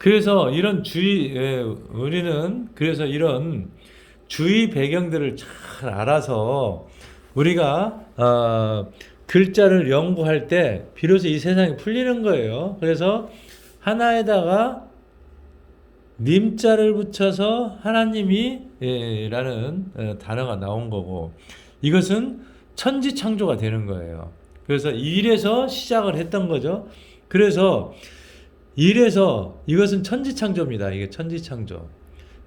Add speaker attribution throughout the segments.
Speaker 1: 그래서 이런 우리는 그래서 이런 주의 배경들을 잘 알아서 우리가 글자를 연구할 때 비로소 이 세상이 풀리는 거예요. 그래서 하나에다가 님자를 붙여서 하나님이 라는 단어가 나온 거고, 이것은 천지창조가 되는 거예요. 그래서 일에서 시작을 했던 거죠. 그래서 일에서 이것은 천지창조입니다. 이게 천지창조.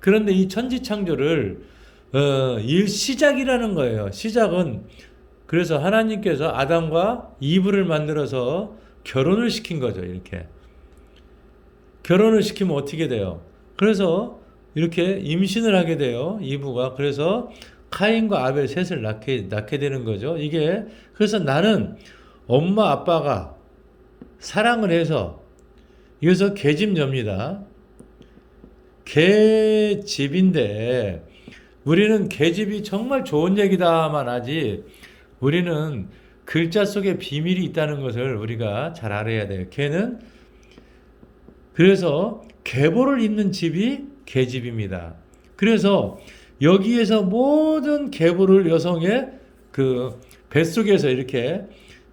Speaker 1: 그런데 이 천지창조를 일 시작이라는 거예요. 시작은 그래서 하나님께서 아담과 이브를 만들어서 결혼을 시킨 거죠. 이렇게 결혼을 시키면 어떻게 돼요? 그래서 이렇게 임신을 하게 돼요. 이브가. 그래서 카인과 아벨 셋을 낳게 되는 거죠. 이게 그래서 나는 엄마 아빠가 사랑을 해서, 이래서 계집녀입니다. 계집인데 우리는 계집이 정말 좋은 얘기다만 하지, 우리는 글자 속에 비밀이 있다는 것을 우리가 잘 알아야 돼요. 걔는 그래서 계보를 잇는 집이 계집입니다. 그래서 여기에서 모든 계보를 여성의 그 뱃속에서 이렇게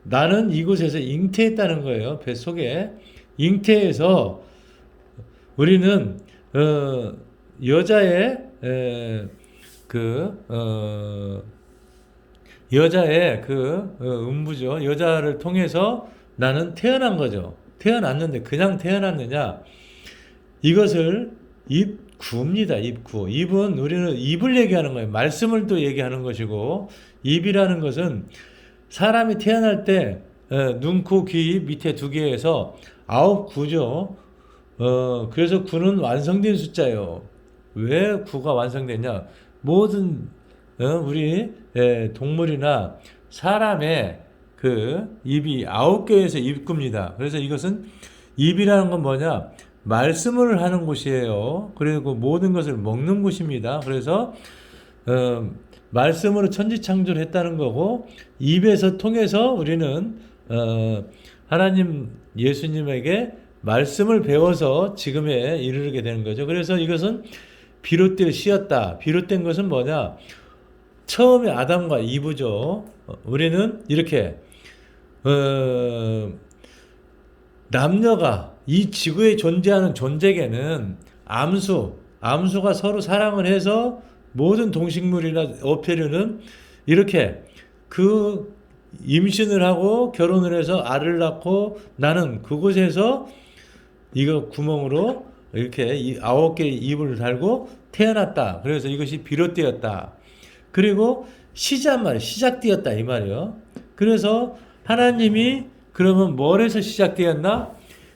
Speaker 1: 나는 이곳에서 잉태했다는 거예요. 뱃속에 잉태해서 우리는 여자의 여자의 음부죠. 여자를 통해서 나는 태어난 거죠. 태어났는데 그냥 태어났느냐? 이것을 입구입니다. 입구. 입은 우리는 입을 얘기하는 거예요. 말씀을 또 얘기하는 것이고, 입이라는 것은 사람이 태어날 때 눈, 코, 귀, 입 밑에 두 개에서 9구죠. 그래서 9는 완성된 숫자예요. 왜 9가 완성됐냐? 모든 우리 동물이나 사람의 그 입이 9개에서 입구입니다. 그래서 이것은 입이라는 건 뭐냐? 말씀을 하는 곳이에요. 그리고 모든 것을 먹는 곳입니다. 그래서 말씀으로 천지창조를 했다는 거고, 입에서 통해서 우리는 하나님 예수님에게 말씀을 배워서 지금에 이르게 되는 거죠. 그래서 이것은 비롯될 시였다. 비롯된 것은 뭐냐? 처음에 아담과 이브죠. 우리는 이렇게 남녀가 이 지구에 존재하는 존재계는 암수가 서로 사랑을 해서 모든 동식물이나 어패류는 이렇게 그 임신을 하고 결혼을 해서 알을 낳고, 나는 그곳에서 이거 구멍으로 이렇게 9개의 입을 달고 태어났다. 그래서 이것이 비롯되었다. 그리고 시작되었다 이 말이에요. 그래서 하나님이 그러면 뭘 해서 시작되었나?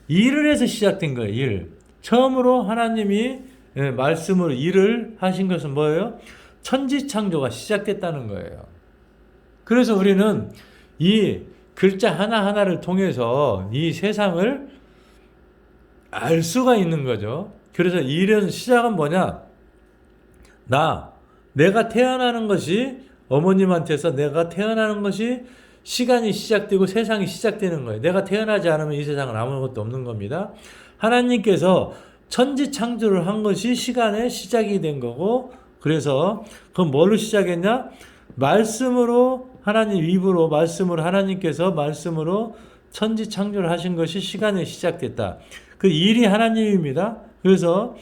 Speaker 1: 일을 해서 시작된 거예요. 일. 처음으로 하나님이 말씀으로 일을 하신 것은 뭐예요? 천지창조가 시작됐다는 거예요. 그래서 우리는 이 글자 하나하나를 통해서 이 세상을 알 수가 있는 거죠. 그래서 일은 시작은 뭐냐? 내가 태어나는 것이, 어머님한테서 내가 태어나는 것이 시간이 시작되고 세상이 시작되는 거예요. 내가 태어나지 않으면 이 세상은 아무것도 없는 겁니다. 하나님께서 천지창조를 한 것이 시간의 시작이 된 거고, 그래서 그건 뭘로 시작했냐? 말씀으로, 하나님 입으로 말씀으로, 하나님께서 말씀으로 천지창조를 하신 것이 시간에 시작됐다. 그 일이 하나님입니다. 그래서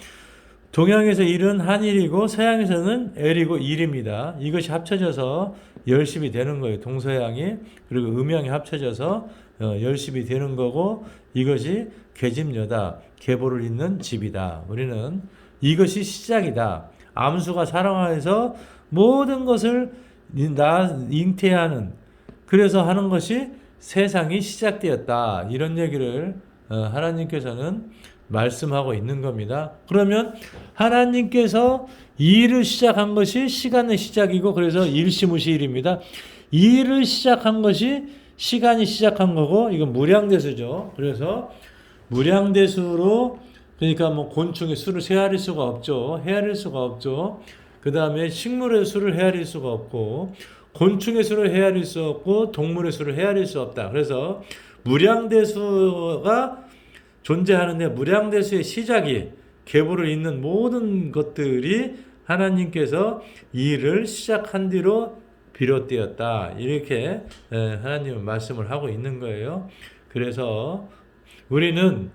Speaker 1: 동양에서 일은 한일이고 서양에서는 엘이고 일입니다. 이것이 합쳐져서 열심이 되는 거예요. 동서양이, 그리고 음양이 합쳐져서 열심이 되는 거고, 이것이 계집녀다. 계보를 잇는 집이다. 우리는 이것이 시작이다. 암수가 사랑하여서 모든 것을 잉태하는, 그래서 하는 것이 세상이 시작되었다. 이런 얘기를 하나님께서는 말씀하고 있는 겁니다. 그러면 하나님께서 일을 시작한 것이 시간의 시작이고, 그래서 일시무시일입니다. 일을 시작한 것이 시간이 시작한 거고, 이건 무량대수죠. 그래서 무량대수로, 그러니까 뭐 곤충의 수를 헤아릴 수가 없죠. 헤아릴 수가 없죠. 그 다음에 식물의 수를 헤아릴 수가 없고, 곤충의 수를 헤아릴 수 없고, 동물의 수를 헤아릴 수 없다. 그래서 무량대수가 존재하는데 무량대수의 시작이 계보를 잇는 모든 것들이 하나님께서 이 일을 시작한 뒤로 비롯되었다. 이렇게 하나님은 말씀을 하고 있는 거예요. 그래서 우리는